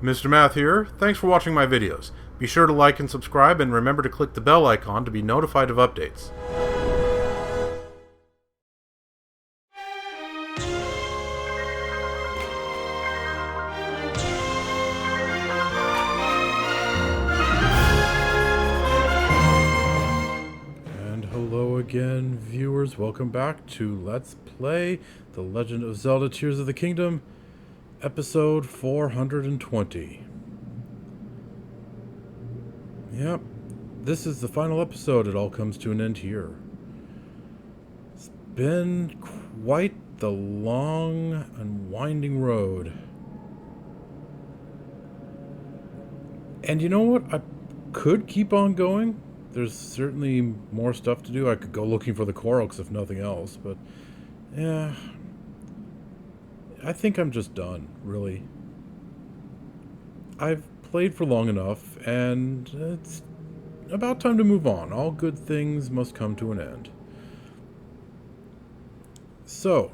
Mr. Math here. Thanks for watching my videos. Be sure to like and subscribe, and remember to click the bell icon to be notified of updates. And hello again, viewers. Welcome back to Let's Play The Legend of Zelda Tears of the Kingdom, episode 420. Yep, this is the final episode. It all comes to an end here. It's been quite the long and winding road. And you know what? I could keep on going. There's certainly more stuff to do. I could go looking for the Koroks if nothing else, but yeah, I think I'm just done, really. I've played for long enough, and it's about time to move on. All good things must come to an end. So,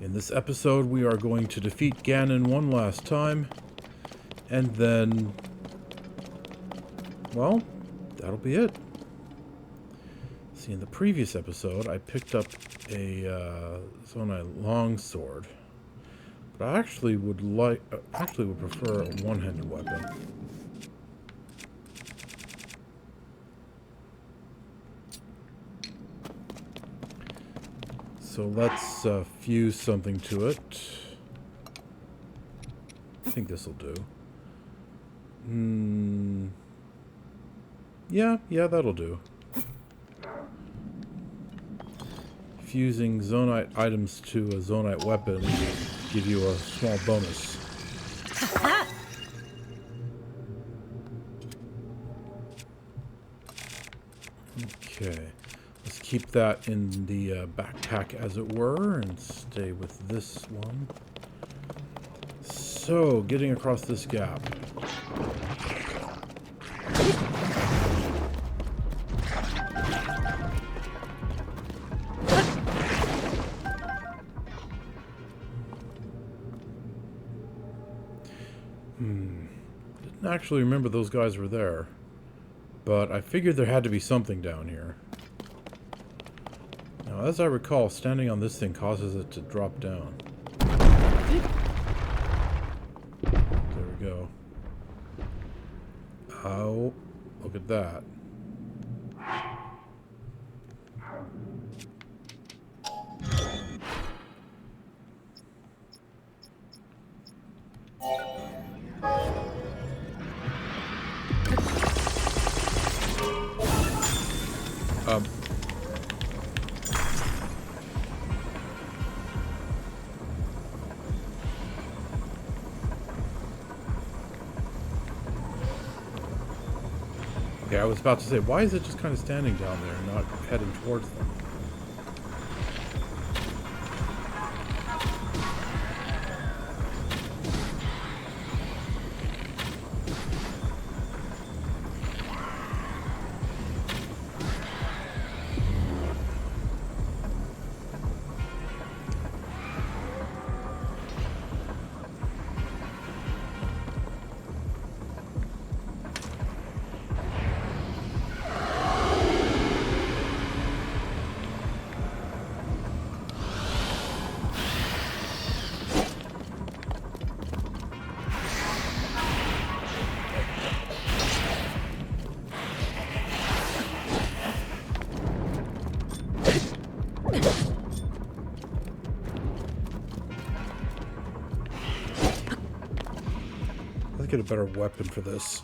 in this episode, we are going to defeat Ganon one last time, and then, well, that'll be it. See, in the previous episode, I picked up a Zonai longsword. But I actually would prefer a one-handed weapon. So let's fuse something to it. I think this will do. Yeah, that'll do. Fusing Zonite items to a Zonite weapon give you a small bonus. Okay, let's keep that in the backpack, as it were, and stay with this one. So, getting across this gap. Didn't actually remember those guys were there, but I figured there had to be something down here. Now, as I recall, standing on this thing causes it to drop down. There we go. Oh, look at that. Yeah, I was about to say, why is it just kind of standing down there and not heading towards them? Let's get a better weapon for this.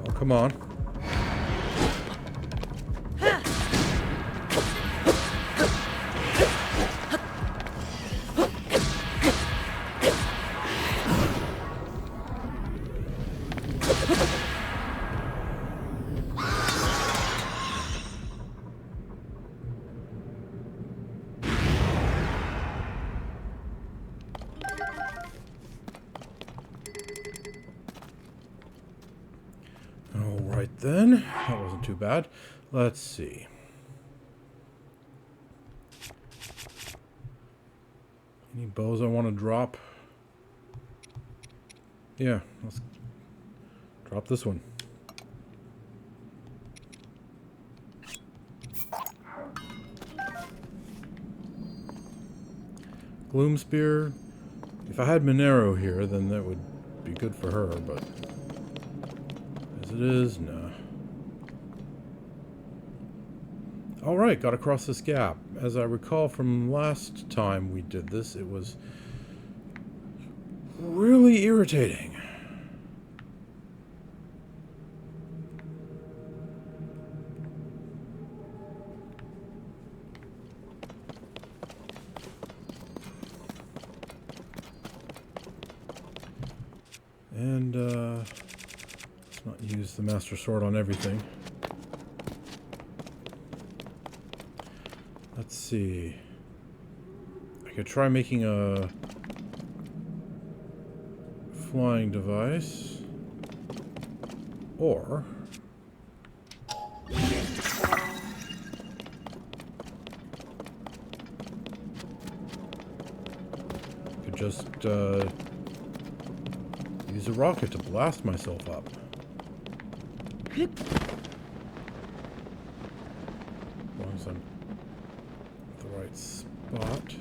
Oh, come on. Alright then, that wasn't too bad. Let's see. Any bows I want to drop? Yeah, let's drop this one. Gloom Spear. If I had Monero here, then that would be good for her, but as it is, nah. Alright, got across this gap. As I recall from last time we did this, it was really irritating. And, let's not use the Master Sword on everything. Let's see. I could try making a flying device. Or could just, use a rocket to blast myself up. As long as I'm at the right spot.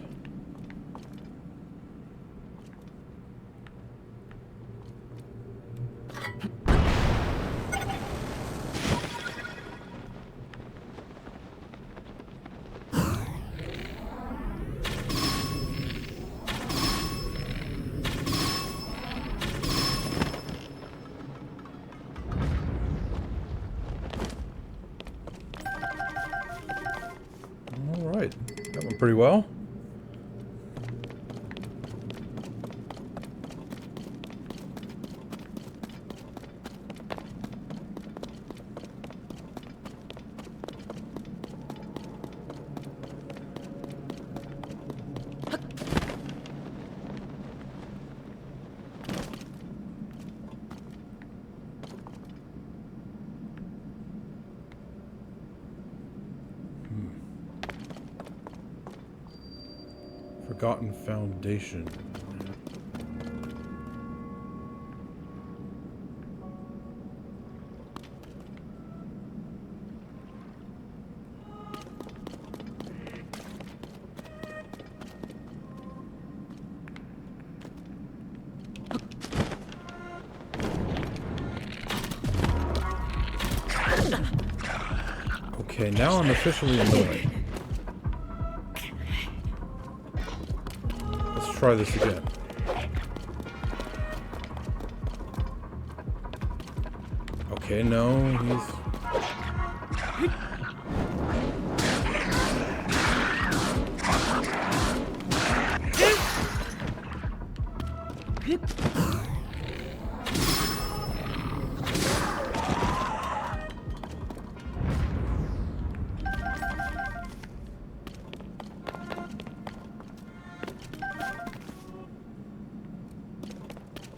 That went pretty well. Forgotten Foundation. Okay, now I'm officially annoyed. Try this again. Okay, no, he's...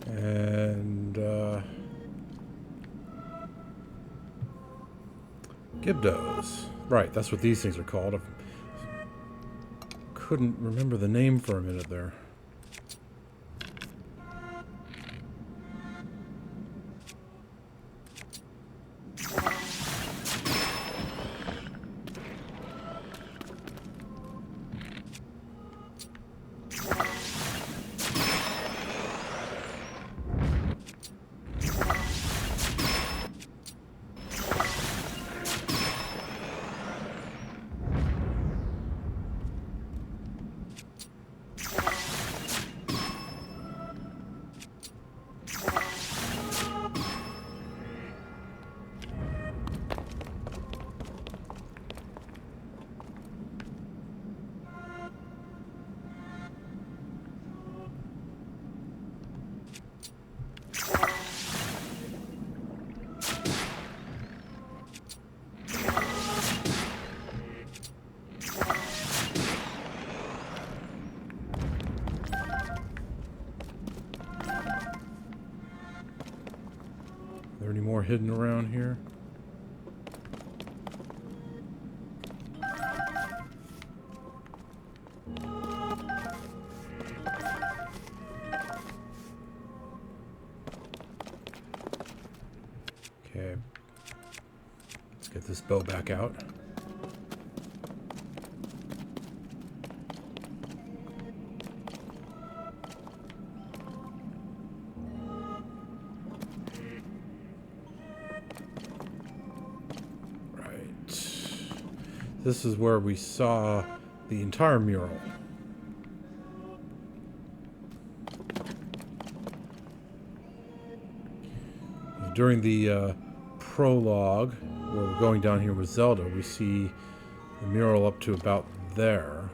And, Gibdos. Right, that's what these things are called. I couldn't remember the name for a minute there. Are there any more hidden around here? Get this bow back out. Right. This is where we saw the entire mural. During the prologue, where we're going down here with Zelda, we see the mural up to about there.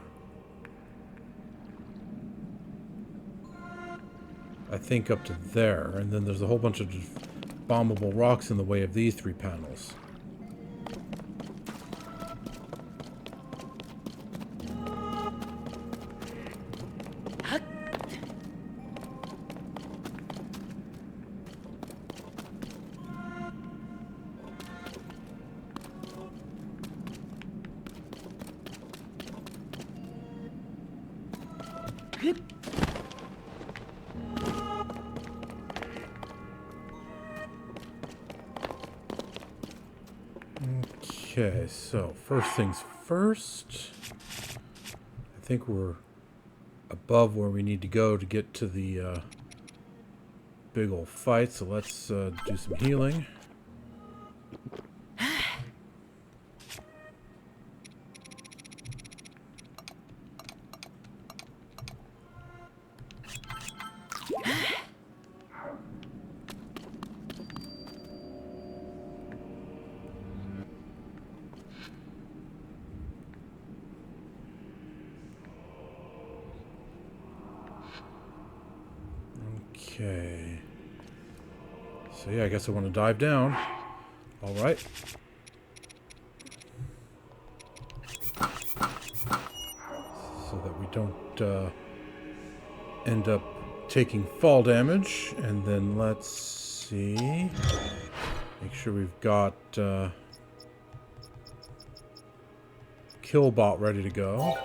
I think up to there, and then there's a whole bunch of bombable rocks in the way of these 3 panels. Okay, so first things first. I think we're above where we need to go to get to the big old fight, so let's do some healing. Okay. So yeah, I guess I want to dive down. All right. So that we don't end up taking fall damage. And then let's see. Make sure we've got Killbot ready to go.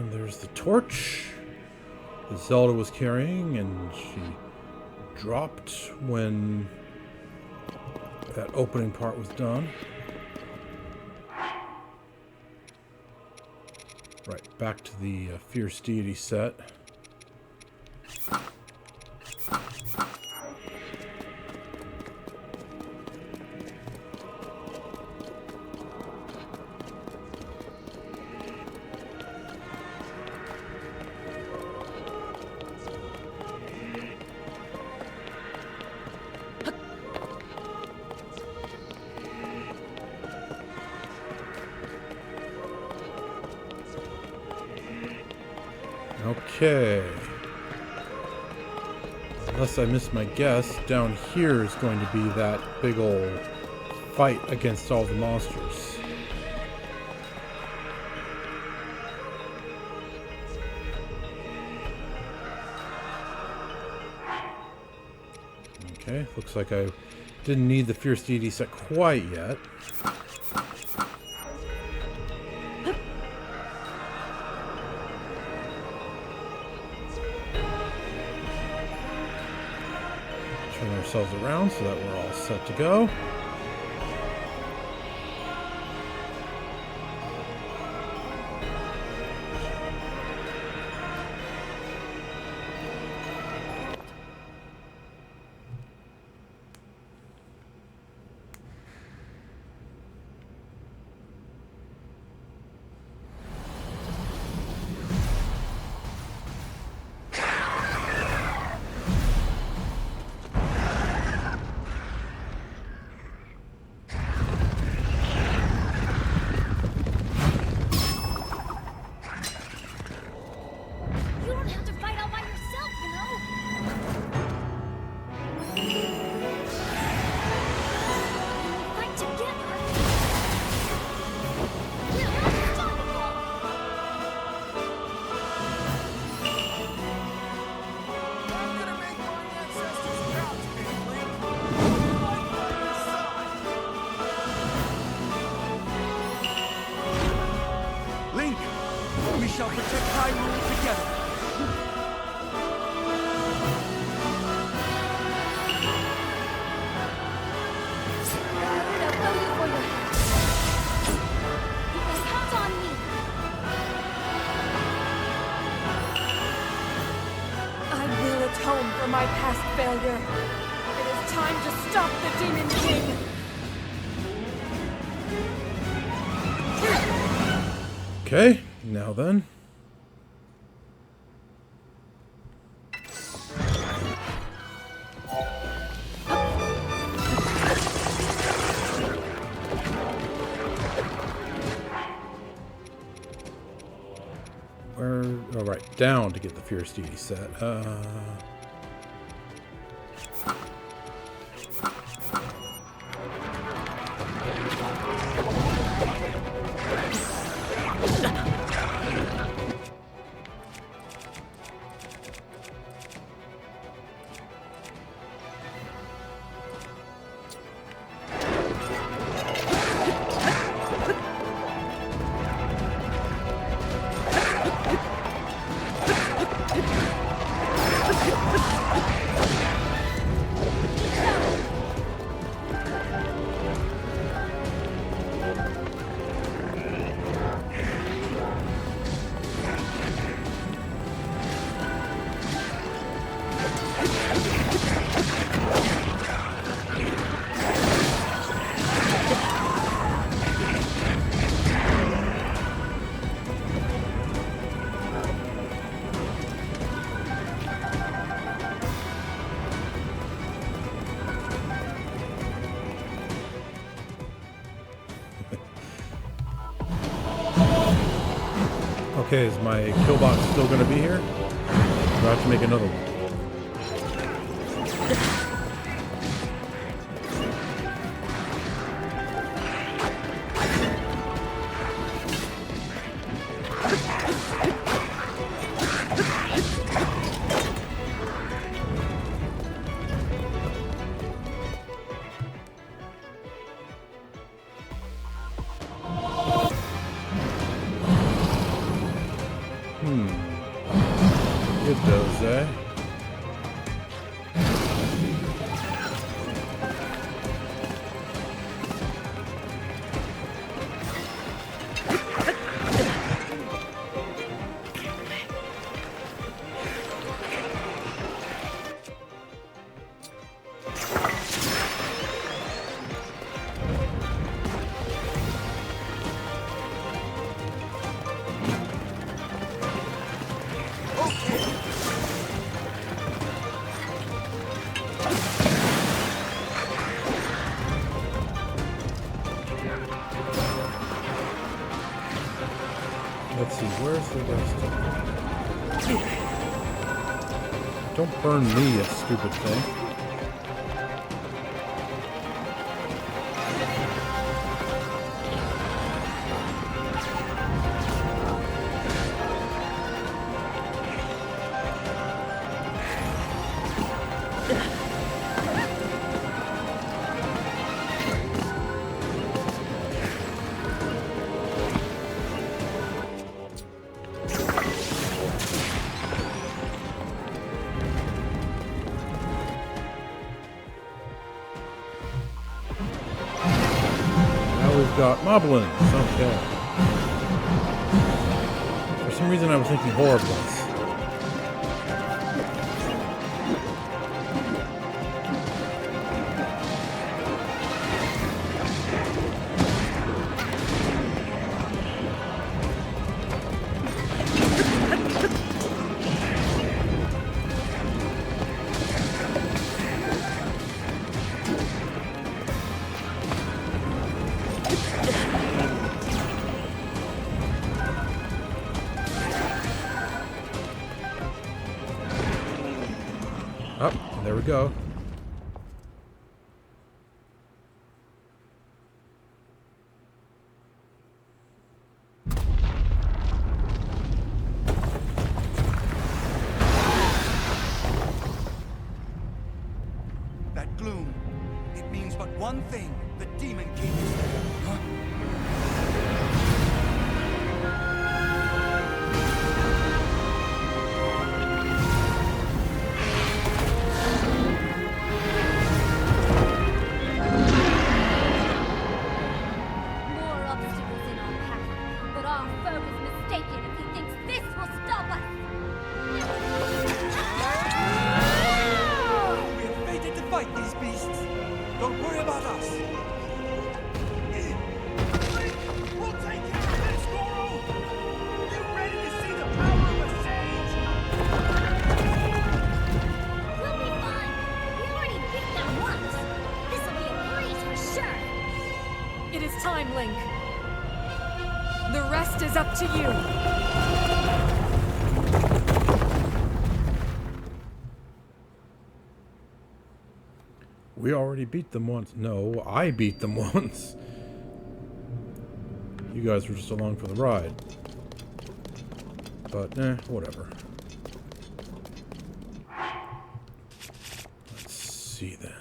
There's the torch that Zelda was carrying, and she dropped when that opening part was done. Right, back to the Fierce Deity set. Okay. Unless I miss my guess, down here is going to be that big old fight against all the monsters. Okay, looks like I didn't need the Fierce Deity set quite yet. Turn ourselves around so that we're all set to go. failure. It is time to stop the Demon King. Okay, now then. Where? Oh, right, down to get the Fierce Deity set. Okay, is my Killbot still going to be here? Do I have to make another one? It does, eh? Let's see, where's the rest of it? Don't burn me, you stupid thing. Got moblins, okay. For some reason I was thinking horribles. Oh, there we go. That gloom, it means but one thing. The Demon King is there. Huh? Don't worry about us. We'll take care of this, Goro. You ready to see the power of a sage? We'll be fine. We already beat them once. This'll be a breeze for sure. It is time, Link. The rest is up to you. We already beat them once. No, I beat them once. You guys were just along for the ride. But, whatever. Let's see then.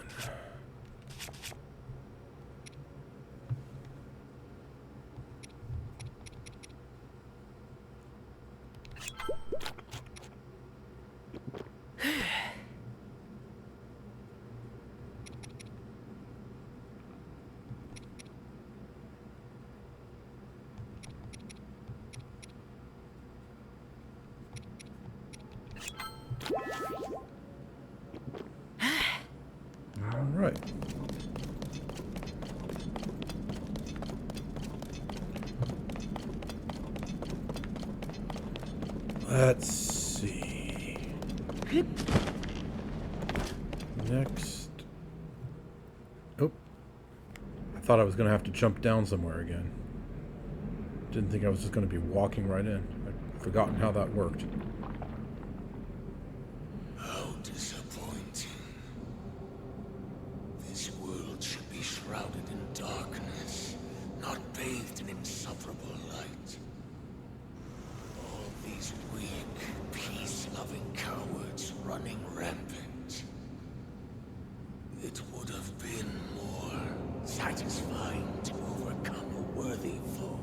Alright. Let's see. Next. Oh. I thought I was going to have to jump down somewhere again. Didn't think I was just going to be walking right in. I'd forgotten how that worked. How disappointing. This world should be shrouded in darkness, not bathed in insufferable light. All these weak, peace-loving cowards running rampant. It would have been more satisfying to overcome a worthy foe.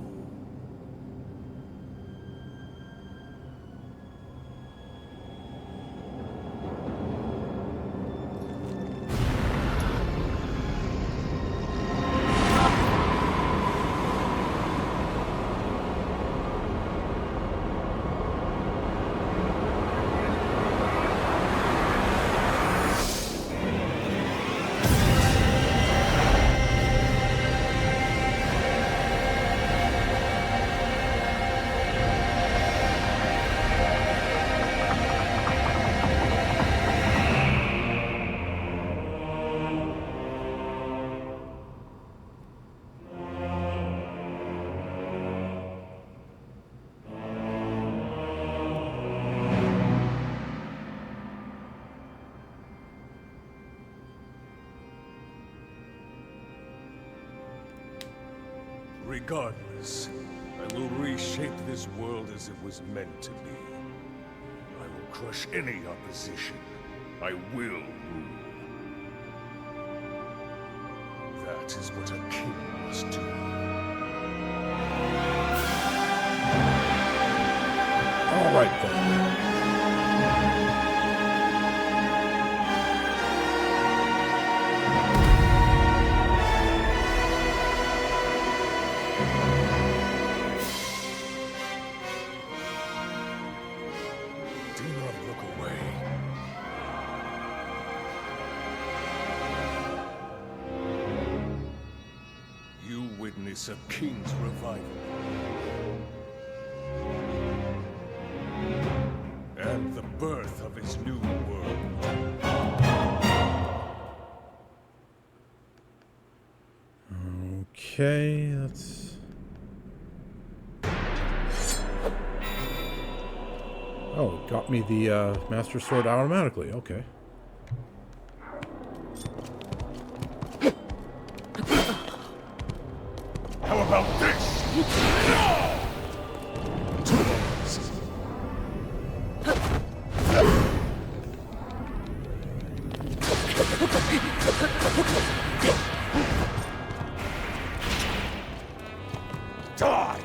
Regardless, I will reshape this world as it was meant to be. I will crush any opposition. I will rule. That is what a king must do. Alright then. Do not look away. You witness a king's revival. And the birth of his new world. Okay, that's... Oh, it got me the Master Sword automatically. Okay. How about this? Die!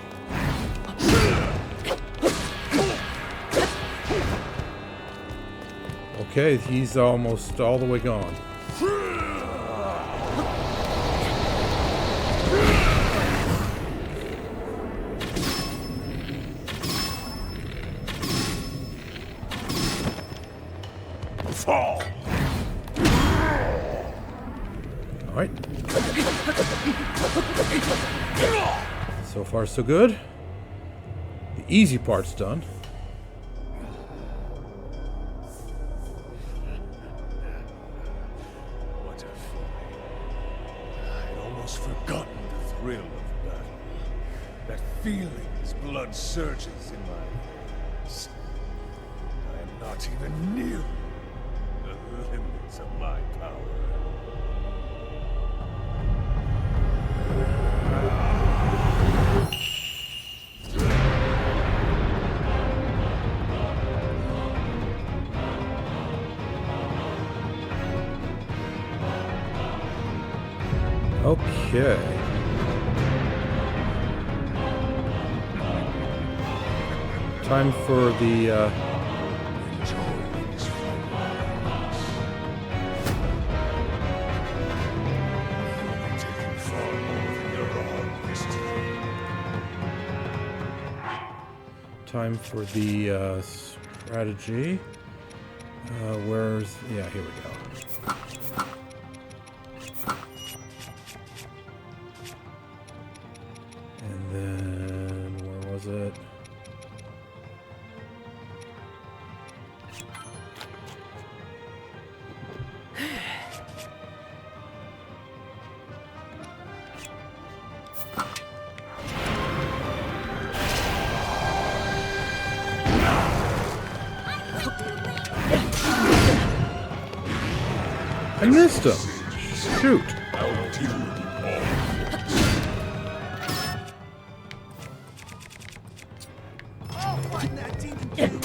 Okay, he's almost all the way gone. Fall! Alright. So far, so good. The easy part's done. What a feeling. I'd almost forgotten the thrill of battle. That feeling as blood surges in my veins. I am not even near the limits of my power. Okay. Time for the, Enjoy these feelings. You'll be taking far more than your own this time. time for the, strategy. Where's... Yeah, here we go. And then... Where was it? I missed him! Shoot! I'll deal with you all. Oh, find that demon king!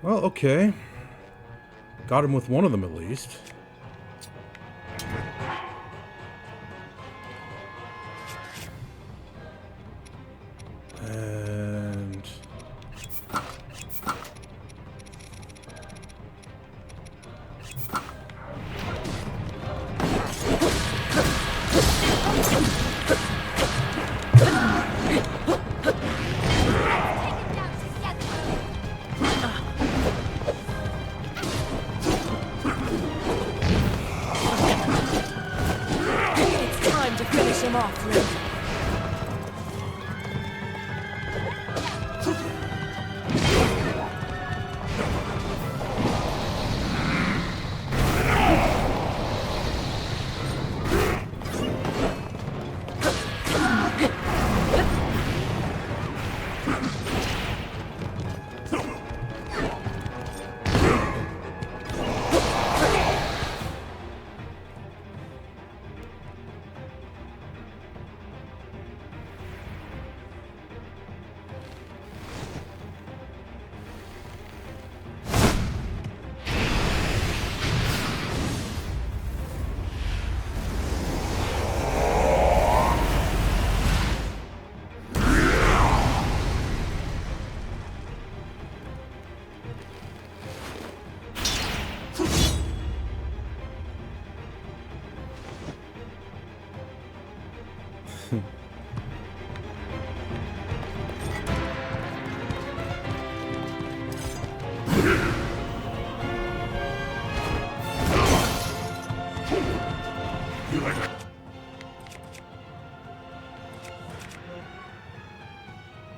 Well, okay. Got him with one of them at least. And... It's time to finish him off, Link.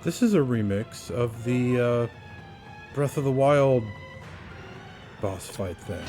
This is a remix of the Breath of the Wild boss fight thing.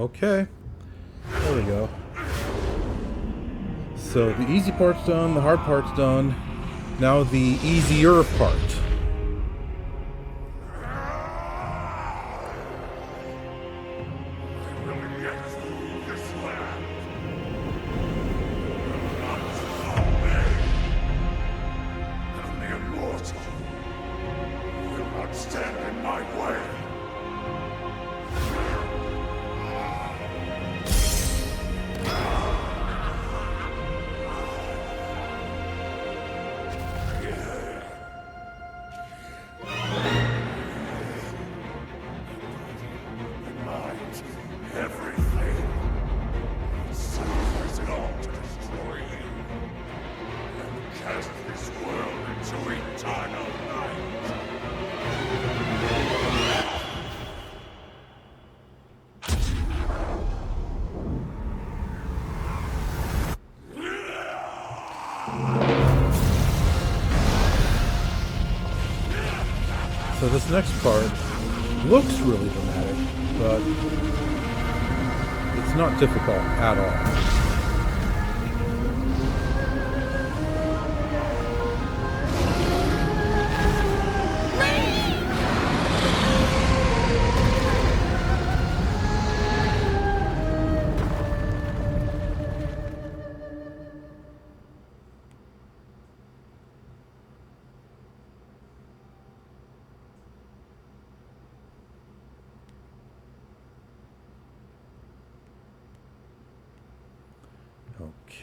Okay. There we go. So the easy part's done, the hard part's done. Now the easier part. So this next part looks really dramatic, but it's not difficult at all.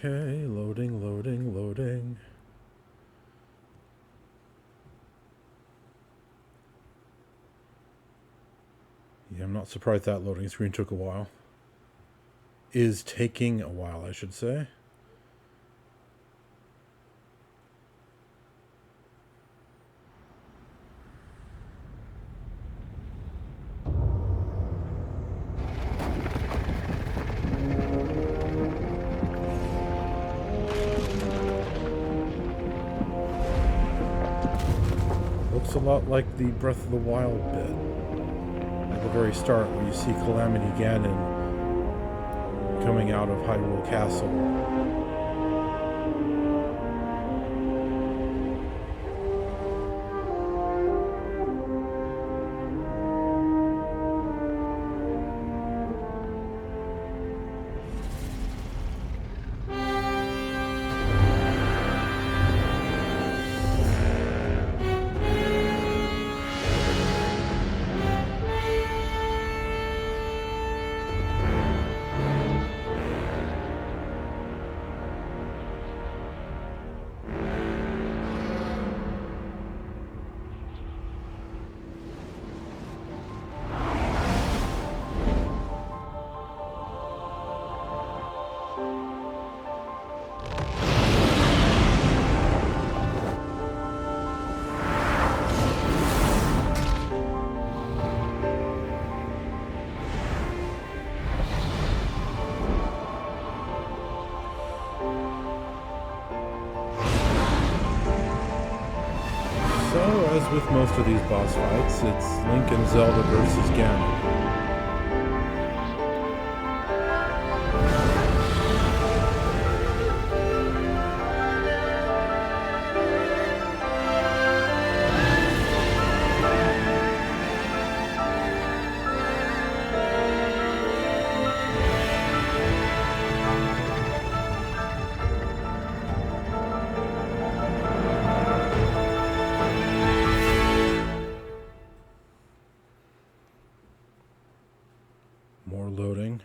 Okay, loading, loading, loading. Yeah, I'm not surprised that loading screen took a while. Is taking a while, I should say. Looks a lot like the Breath of the Wild bit. At the very start, where you see Calamity Ganon coming out of Hyrule Castle. As with most of these boss fights, it's Link and Zelda versus Ganon. More loading.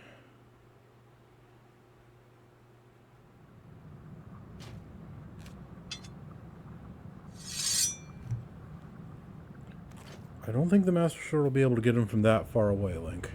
I don't think the Master Sword will be able to get him from that far away, Link.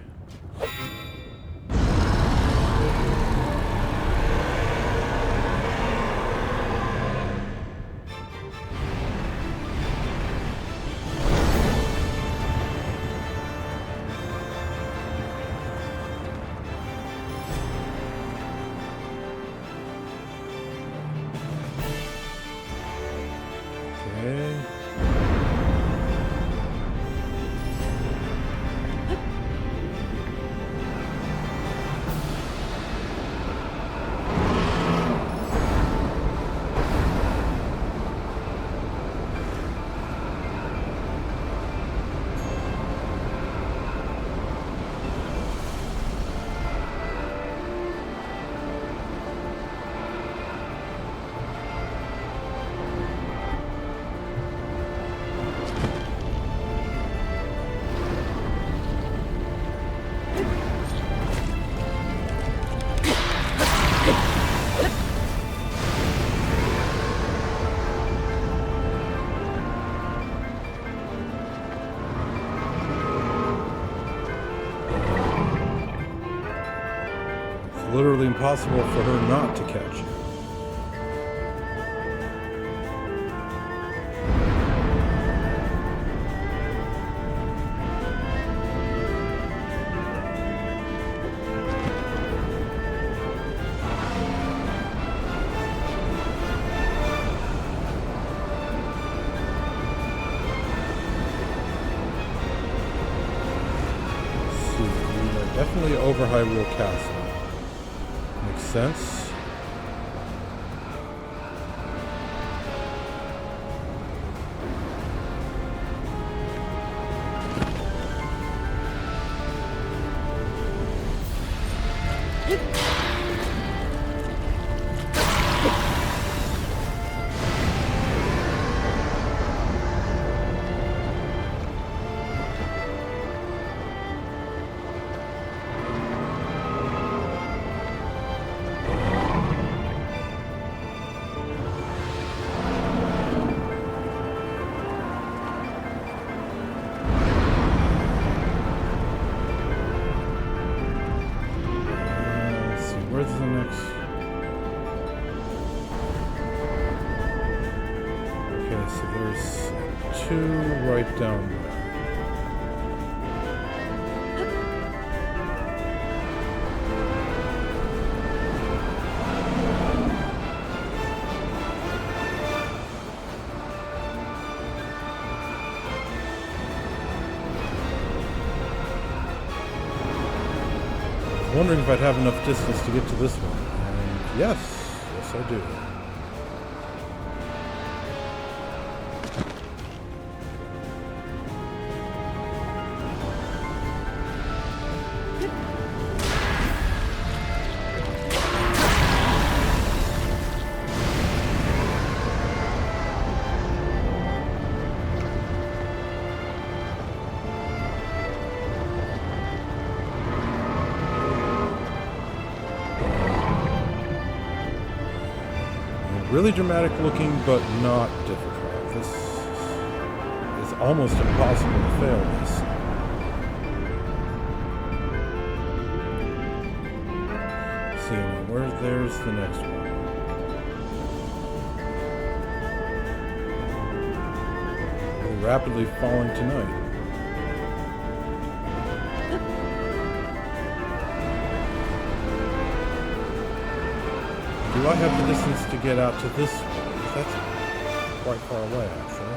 literally impossible for her not to catch you. Definitely over Hyrule Castle. Makes sense. Where's the next? Okay, so there's two right down there. Wondering if I'd have enough distance to get to this one. And yes, I do. Really dramatic looking, but not difficult. This is almost impossible to fail this. See, now there's the next one. Really rapidly falling tonight. Do I have the distance to get out to this one? That's quite far away, actually.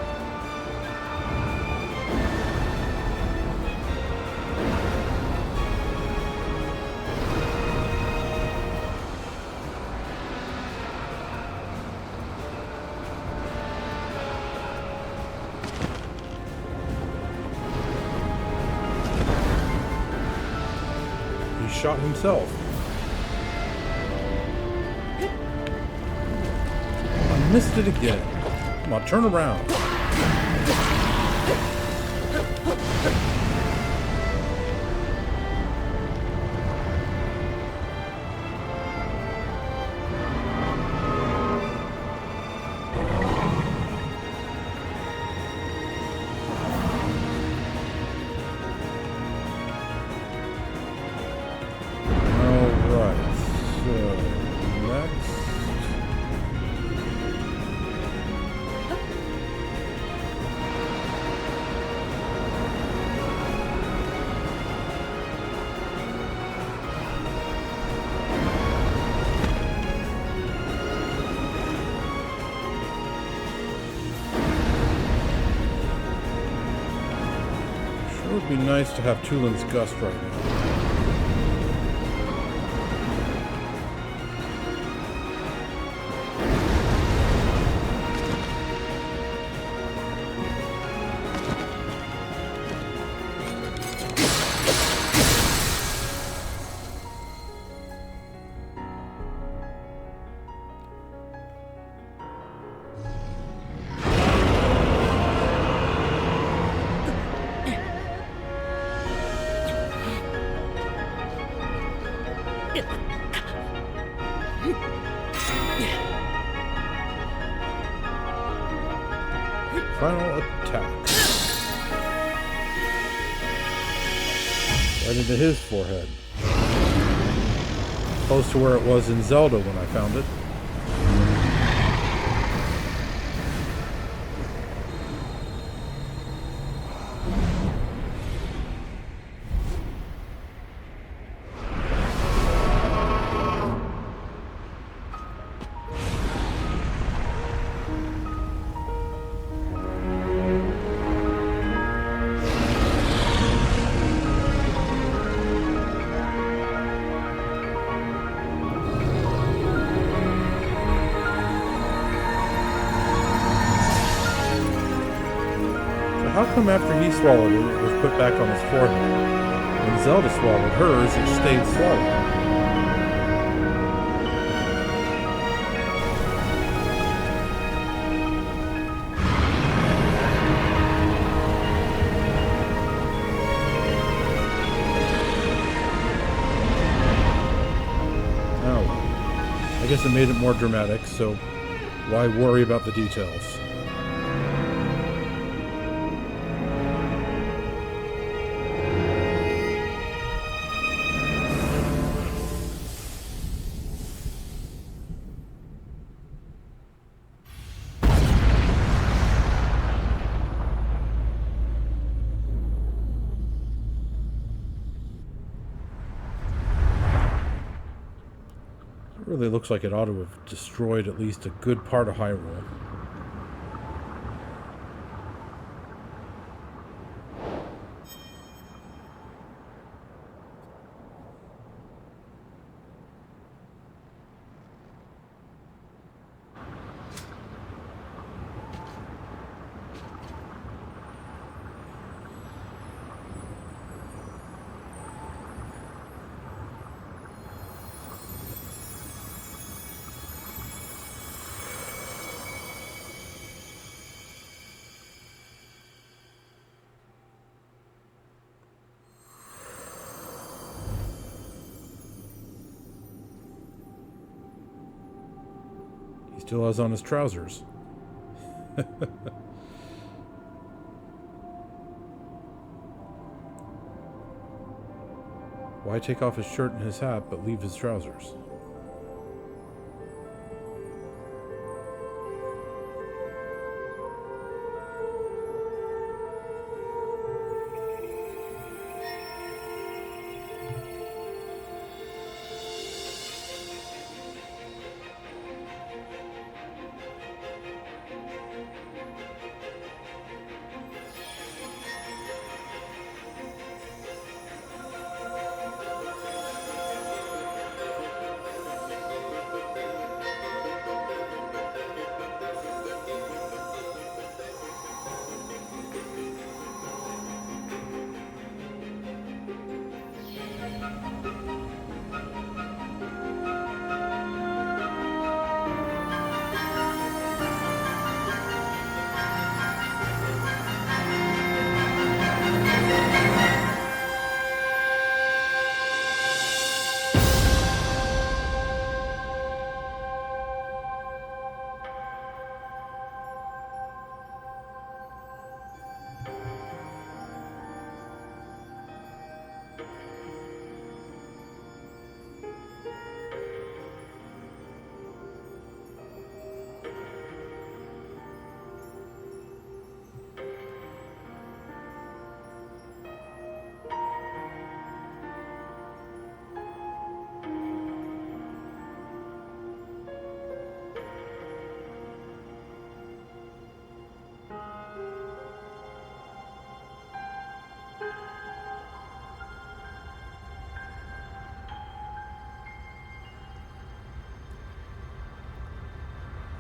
He shot himself. Missed it again. Come on, turn around. All right. So next. It would be nice to have Tulin's Gust right now. Final attack. Right into his forehead. close to where it was in Zelda when I found it. How come after he swallowed it, it was put back on his forehead? When Zelda swallowed hers, it stayed swallowed. Oh, well. I guess it made it more dramatic, so why worry about the details? Really looks like it ought to have destroyed at least a good part of Hyrule. Still has on his trousers. Why take off his shirt and his hat but leave his trousers?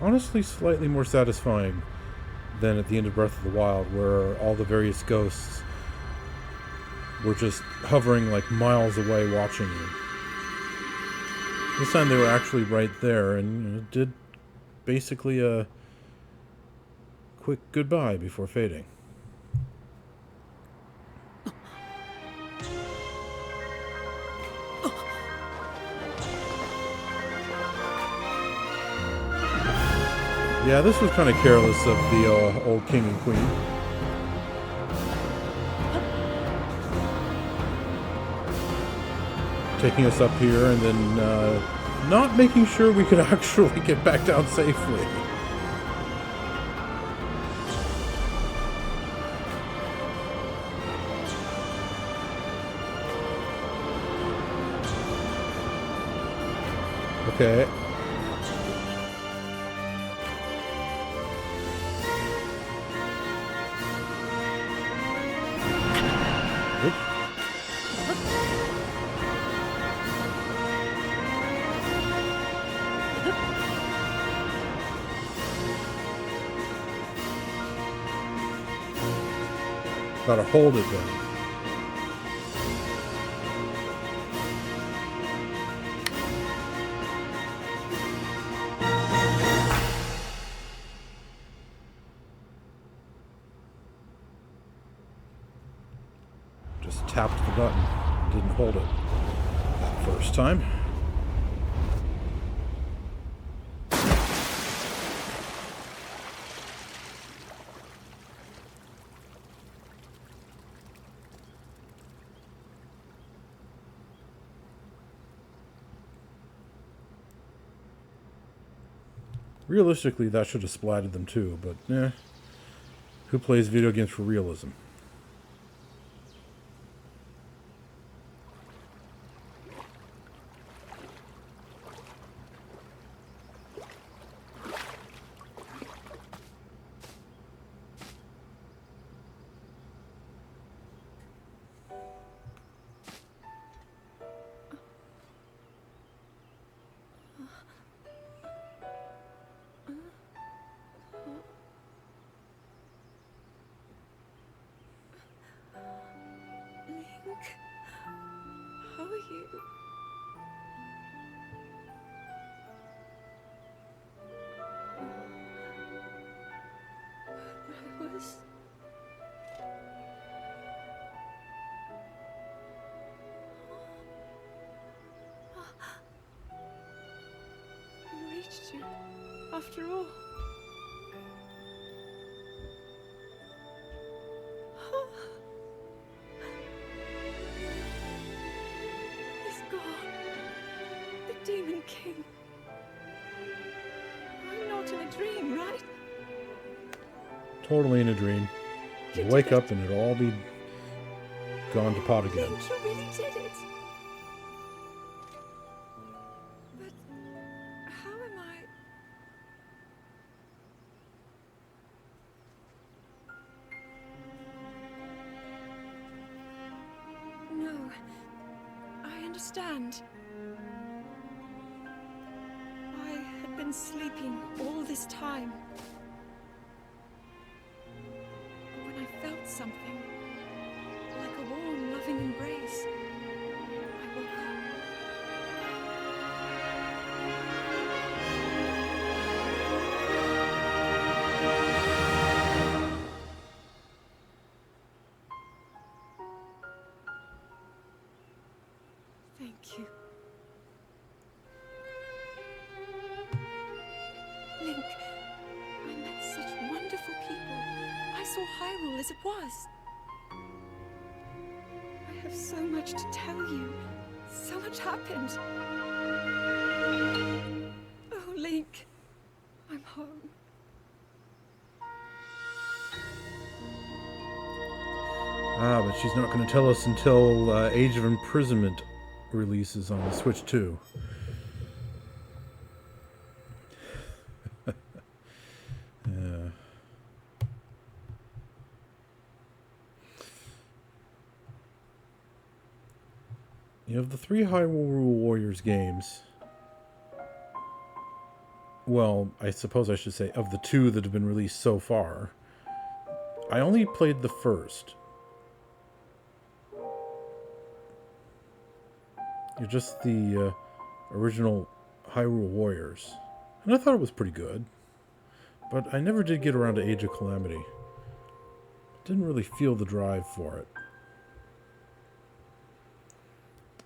Honestly, slightly more satisfying than at the end of Breath of the Wild, where all the various ghosts were just hovering like miles away watching you. This time they were actually right there and did basically a quick goodbye before fading. Yeah, this was kind of careless of the old king and queen. taking us up here and then not making sure we could actually get back down safely. Okay. Gotta hold it then. Just tapped the button. Didn't hold it that first time. Realistically, that should have splatted them too, but who plays video games for realism? How are you? I was... I reached you, after all. He's gone. The Demon King. I'm not in a dream, right? Totally in a dream. You You'll wake did it. up and it'll all be gone to pot again. Link, you really did it. But how am I... No, I understand. I had been sleeping all this time. When I felt something, like a warm, loving embrace, I woke up. Thank you. Link, I met such wonderful people. I saw Hyrule as it was. I have so much to tell you. So much happened. Oh, Link, I'm home. Ah, but she's not going to tell us until Age of Imprisonment releases on the Switch 2. Yeah. You have the 3 Hyrule Warriors games. Well, I suppose I should say of the 2 that have been released so far. I only played the first. You're just the original Hyrule Warriors. And I thought it was pretty good. But I never did get around to Age of Calamity. Didn't really feel the drive for it.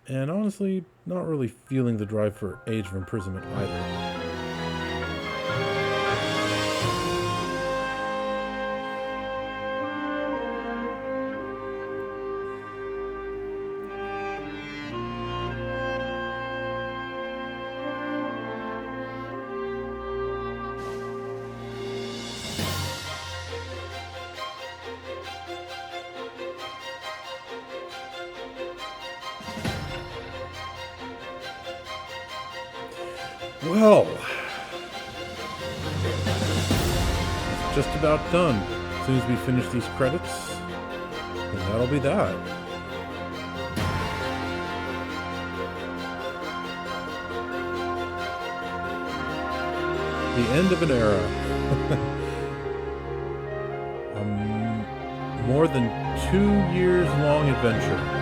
And honestly, not really feeling the drive for Age of Imprisonment either. Well, just about done. As soon as we finish these credits, and that'll be that. The end of an era. A more than 2 years long adventure.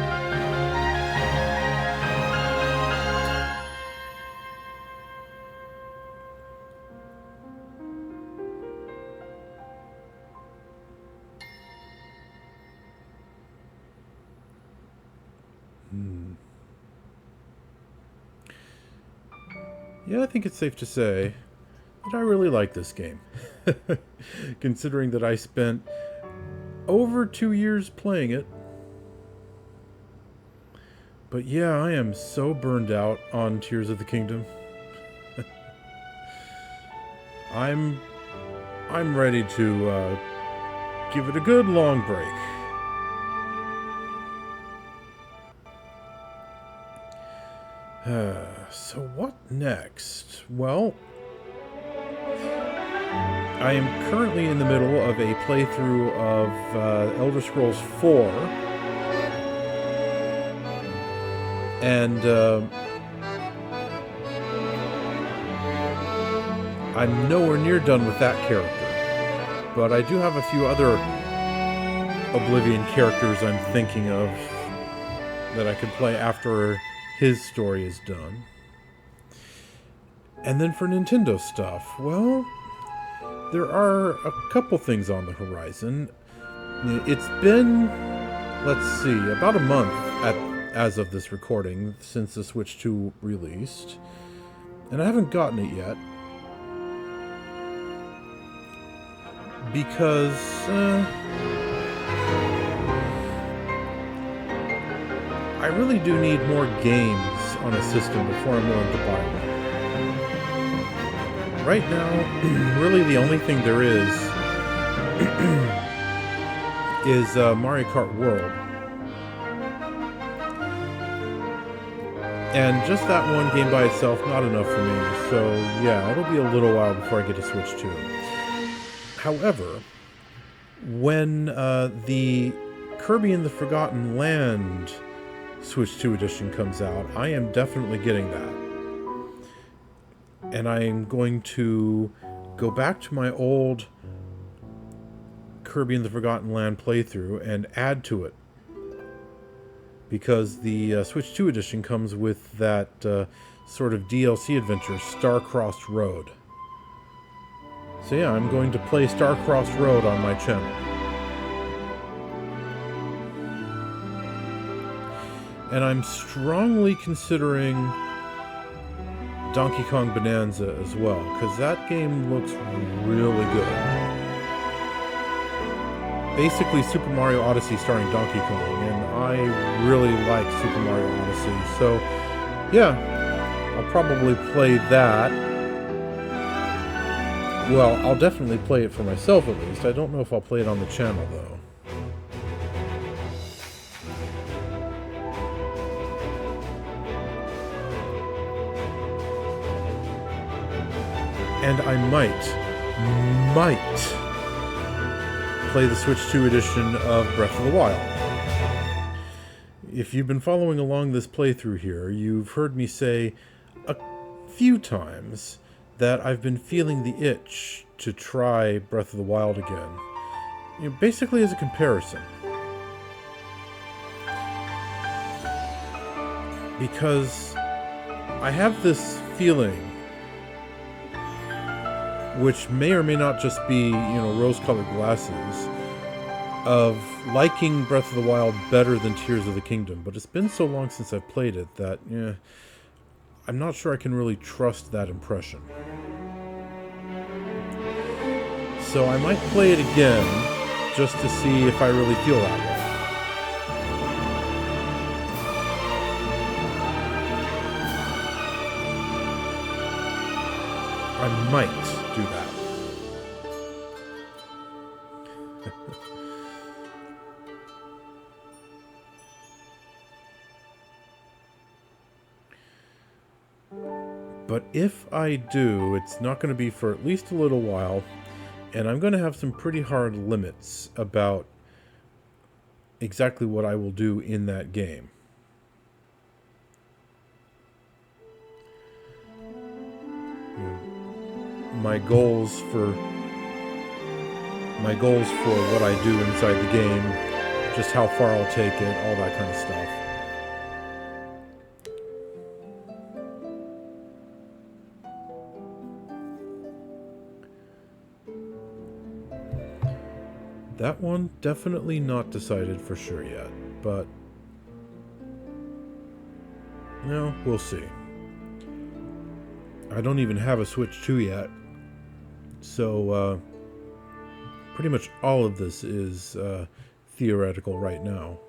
Yeah, I think it's safe to say that I really like this game. Considering that I spent over 2 years playing it. But yeah, I am so burned out on Tears of the Kingdom. I'm ready to give it a good long break. So what next? Well, I am currently in the middle of a playthrough of Elder Scrolls 4. And I'm nowhere near done with that character. But I do have a few other Oblivion characters I'm thinking of that I could play after his story is done. And then for Nintendo stuff, well, there are a couple things on the horizon. It's been, let's see, about a month as of this recording since the Switch 2 released. And I haven't gotten it yet. Because, I really do need more games on a system before I'm willing to buy one. Right now, really the only thing there is Mario Kart World. And just that one game by itself, not enough for me. So yeah, it'll be a little while before I get to Switch 2. However, when the Kirby and the Forgotten Land Switch 2 edition comes out, I am definitely getting that. And I am going to go back to my old Kirby and the Forgotten Land playthrough and add to it. Because the Switch 2 edition comes with that sort of DLC adventure, Star-Crossed Road. So yeah, I'm going to play Star-Crossed Road on my channel. And I'm strongly considering Donkey Kong Bonanza as well, because that game looks really good. Basically Super Mario Odyssey starring Donkey Kong, and I really like Super Mario Odyssey, so yeah, I'll probably play that. Well, I'll definitely play it for myself at least. I don't know if I'll play it on the channel though. And I might play the Switch 2 edition of Breath of the Wild. If you've been following along this playthrough here, you've heard me say a few times that I've been feeling the itch to try Breath of the Wild again. You know, basically as a comparison. Because I have this feeling, which may or may not just be, rose-colored glasses, of liking Breath of the Wild better than Tears of the Kingdom. But it's been so long since I've played it that, I'm not sure I can really trust that impression. So I might play it again, just to see if I really feel that way. I might do that. But if I do, it's not going to be for at least a little while, and I'm going to have some pretty hard limits about exactly what I will do in that game. My goals for what I do inside the game, just how far I'll take it, all that kind of stuff. That one, definitely not decided for sure yet, but no, we'll see. I don't even have a Switch 2 yet, so pretty much all of this is theoretical right now.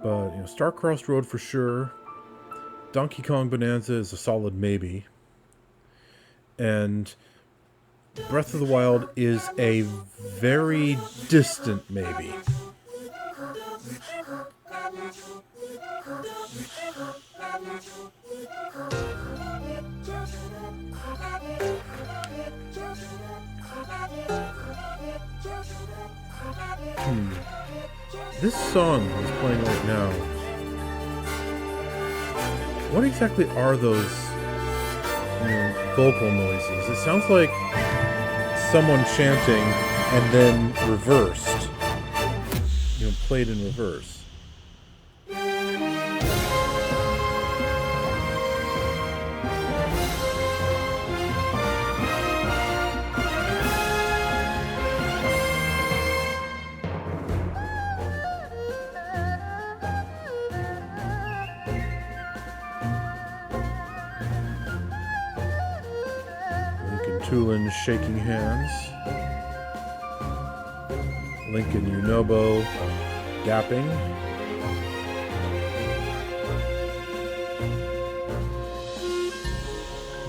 But, Star-Crossed Road for sure. Donkey Kong Bonanza is a solid maybe. And Breath of the Wild is a very distant maybe. This song is playing right now. What exactly are those vocal noises? It sounds like someone chanting and then reversed. Played in reverse. Tulin shaking hands. Link and Yunobo dapping.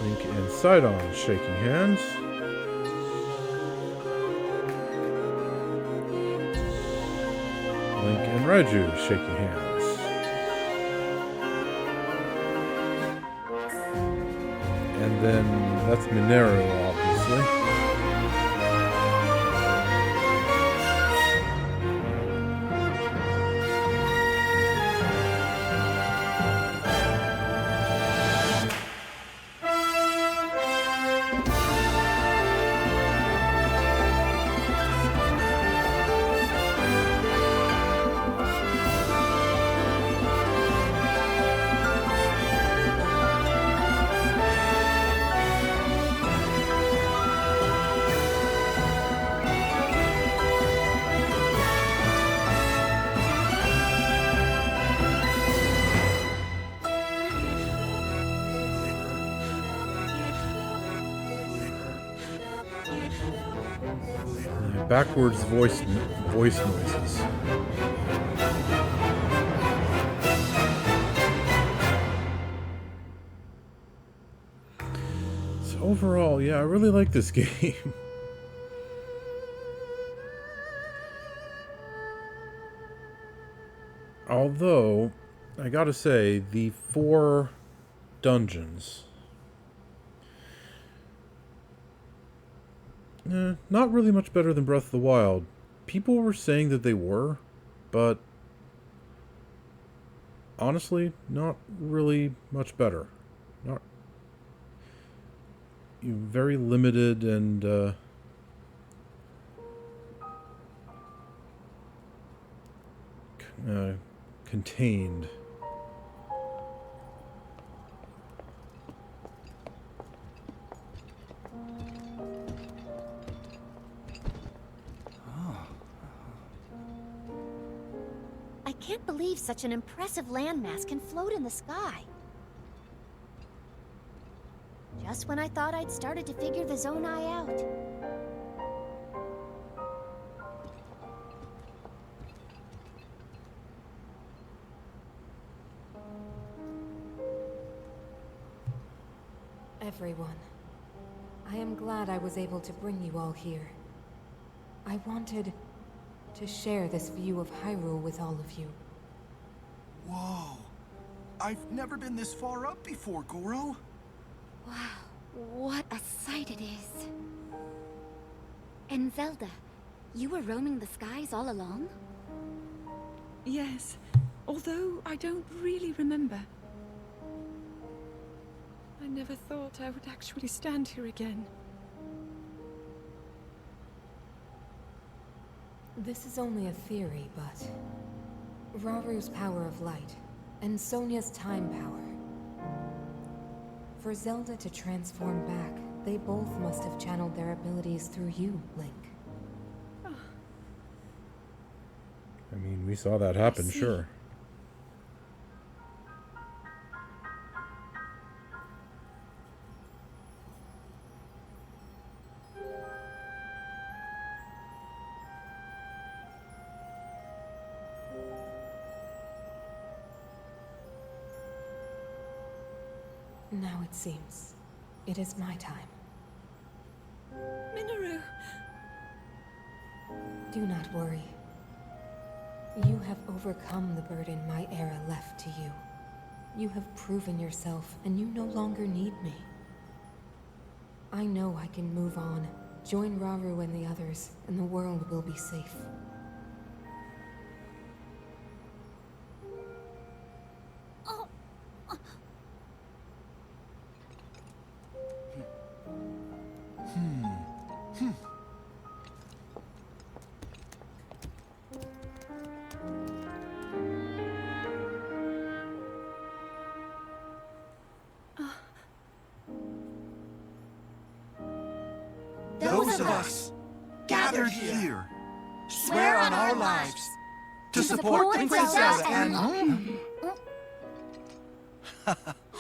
Link and Sidon shaking hands. Link and Raiju shaking hands. And then that's Mineru, obviously. Backwards voice noises. So overall, yeah, I really like this game. Although, I gotta say, the 4 dungeons, not really much better than Breath of the Wild. People were saying that they were, but honestly, not really much better. Not very limited and contained. I can't believe such an impressive landmass can float in the sky. Just when I thought I'd started to figure the Zonai out. Everyone, I am glad I was able to bring you all here. I wanted to share this view of Hyrule with all of you. Whoa. I've never been this far up before, Goro. Wow, what a sight it is. And Zelda, you were roaming the skies all along? Yes, although I don't really remember. I never thought I would actually stand here again. This is only a theory, but Raru's power of light and Sonia's time power. For Zelda to transform back, they both must have channeled their abilities through you, Link. I mean, we saw that happen, see. sure. Now it seems it is my time. Minoru! Do not worry. You have overcome the burden my era left to you. You have proven yourself, and you no longer need me. I know I can move on, join Raru and the others, and the world will be safe. Those of us gathered here swear on our lives to support Princess Zelda and...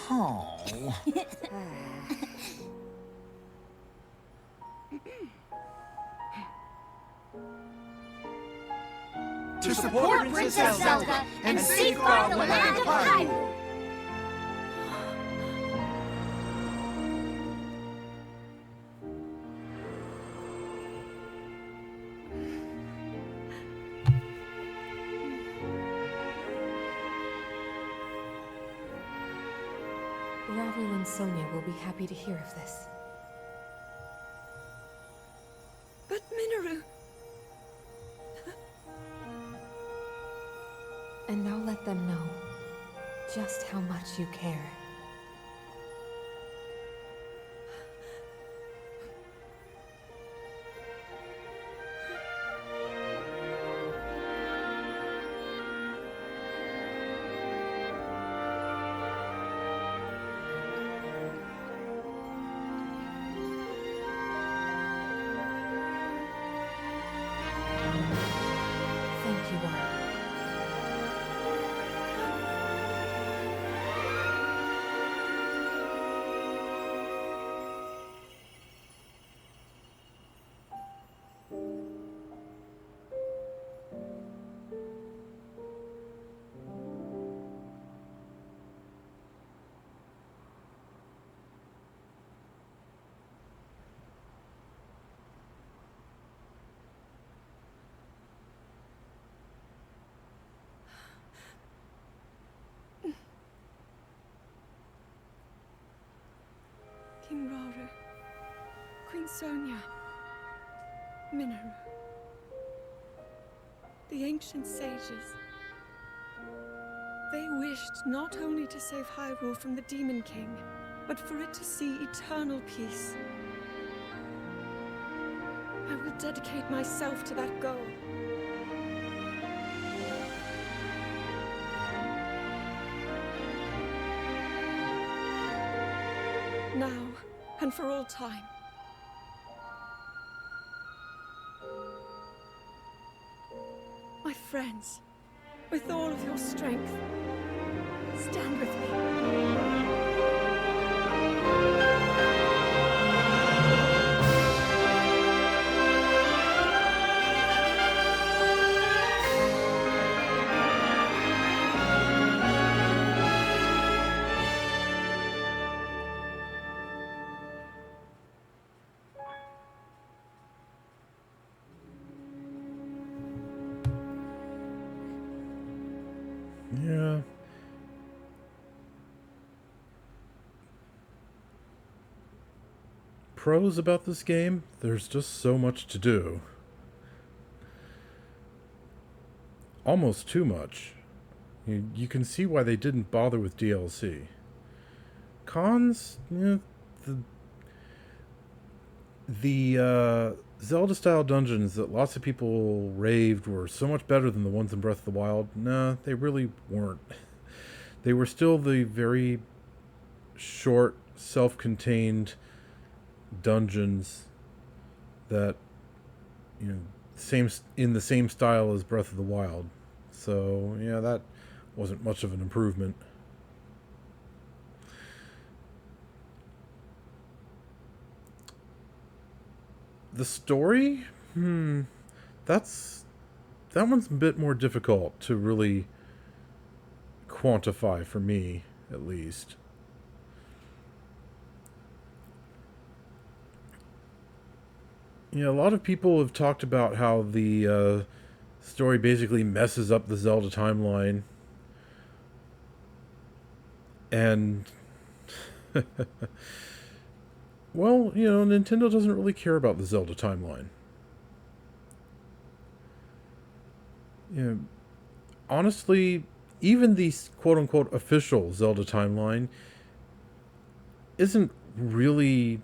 Oh. To support Princess Zelda and safeguard the land of Hyrule. Raru and Sonia will be happy to hear of this. But Minoru! And I'll let them know just how much you care. Thank you all. King Raru, Queen Sonia, Minoru. The ancient sages. They wished not only to save Hyrule from the Demon King, but for it to see eternal peace. I will dedicate myself to that goal. Now, and for all time. My friends, with all of your strength, stand with me. pros about this game, there's just so much to do. Almost too much. You can see why they didn't bother with DLC. Cons, the Zelda-style dungeons that lots of people raved were so much better than the ones in Breath of the Wild. Nah, they really weren't. They were still the very short, self-contained dungeons that, in the same style as Breath of the Wild. So, yeah, that wasn't much of an improvement. The story? That one's a bit more difficult to really quantify for me, at least. A lot of people have talked about how the story basically messes up the Zelda timeline. And well, Nintendo doesn't really care about the Zelda timeline. Honestly, even the quote-unquote official Zelda timeline isn't really,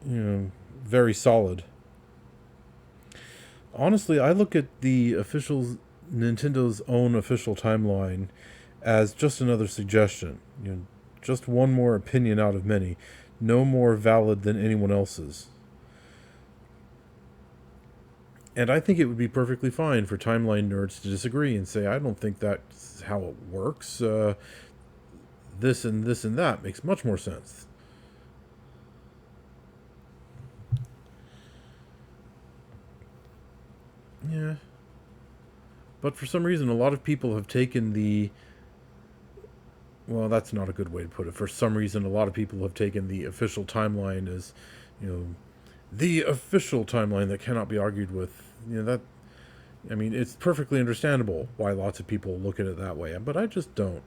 very solid. Honestly, I look at the Nintendo's own official timeline as just another suggestion. Just one more opinion out of many, no more valid than anyone else's. And I think it would be perfectly fine for timeline nerds to disagree and say, I don't think that's how it works. This and this and that makes much more sense. Yeah. But for some reason, a lot of people have taken the... Well, that's not a good way to put it. For some reason, a lot of people have taken the official timeline as, the official timeline that cannot be argued with. It's perfectly understandable why lots of people look at it that way, but I just don't.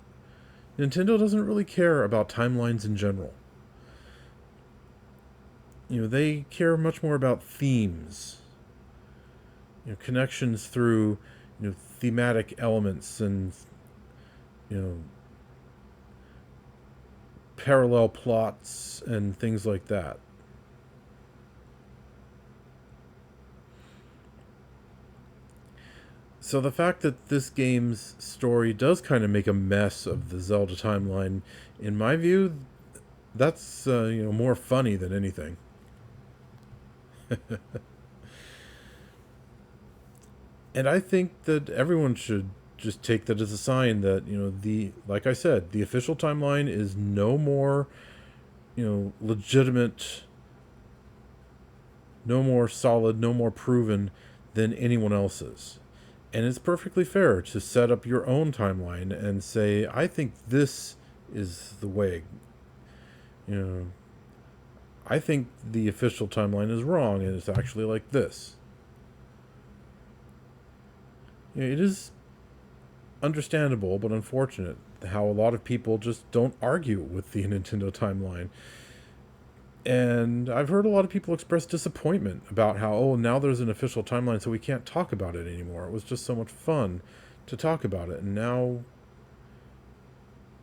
Nintendo doesn't really care about timelines in general. They care much more about themes. Connections through, thematic elements and, parallel plots and things like that. So the fact that this game's story does kind of make a mess of the Zelda timeline, in my view, that's, more funny than anything. And I think that everyone should just take that as a sign that, like I said, the official timeline is no more, legitimate, no more solid, no more proven than anyone else's. And it's perfectly fair to set up your own timeline and say, I think this is the way. I think the official timeline is wrong and it's actually like this. It is understandable but unfortunate how a lot of people just don't argue with the Nintendo timeline. And I've heard a lot of people express disappointment about how, now there's an official timeline, so we can't talk about it anymore. It was just so much fun to talk about it. And now,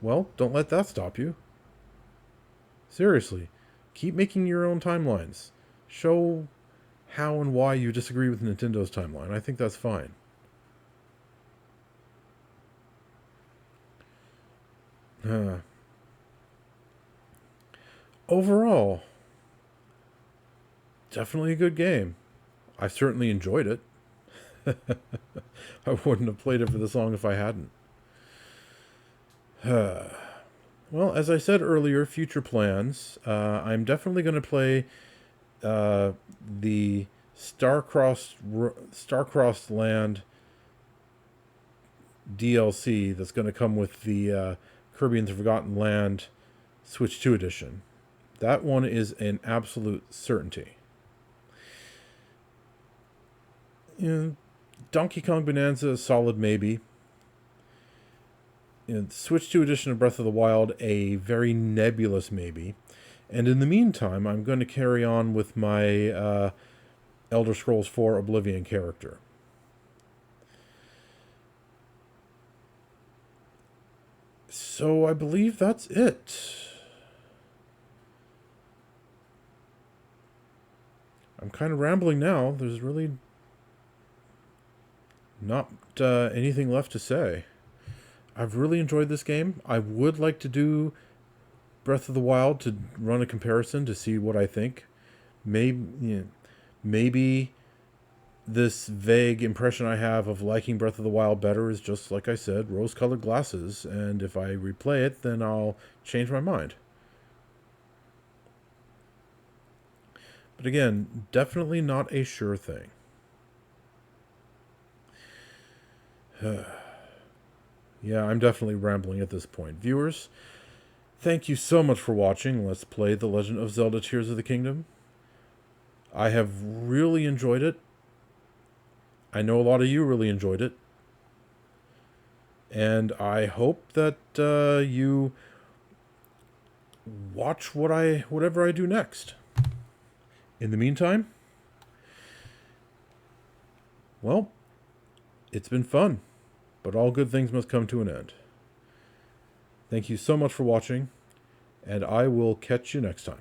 well, don't let that stop you. Seriously, keep making your own timelines. Show how and why you disagree with Nintendo's timeline. I think that's fine. Overall, definitely a good game. I certainly enjoyed it. I wouldn't have played it for this long if I hadn't. Well, as I said earlier, future plans. I'm definitely going to play the Star-Crossed Land DLC that's going to come with the Kirby and the Forgotten Land Switch 2 edition. That one is an absolute certainty. Donkey Kong Bonanza, a solid maybe. Switch 2 edition of Breath of the Wild, a very nebulous maybe. And in the meantime, I'm going to carry on with my Elder Scrolls 4 Oblivion character. So I believe that's it. I'm kind of rambling now. There's really not anything left to say. I've really enjoyed this game. I would like to do Breath of the Wild to run a comparison to see what I think. Maybe this vague impression I have of liking Breath of the Wild better is just, like I said, rose-colored glasses, and if I replay it, then I'll change my mind. But again, definitely not a sure thing. Yeah, I'm definitely rambling at this point. Viewers, thank you so much for watching Let's Play The Legend of Zelda Tears of the Kingdom. I have really enjoyed it. I know a lot of you really enjoyed it. And I hope that you watch whatever I do next. In the meantime, well, it's been fun, but all good things must come to an end. Thank you so much for watching, and I will catch you next time.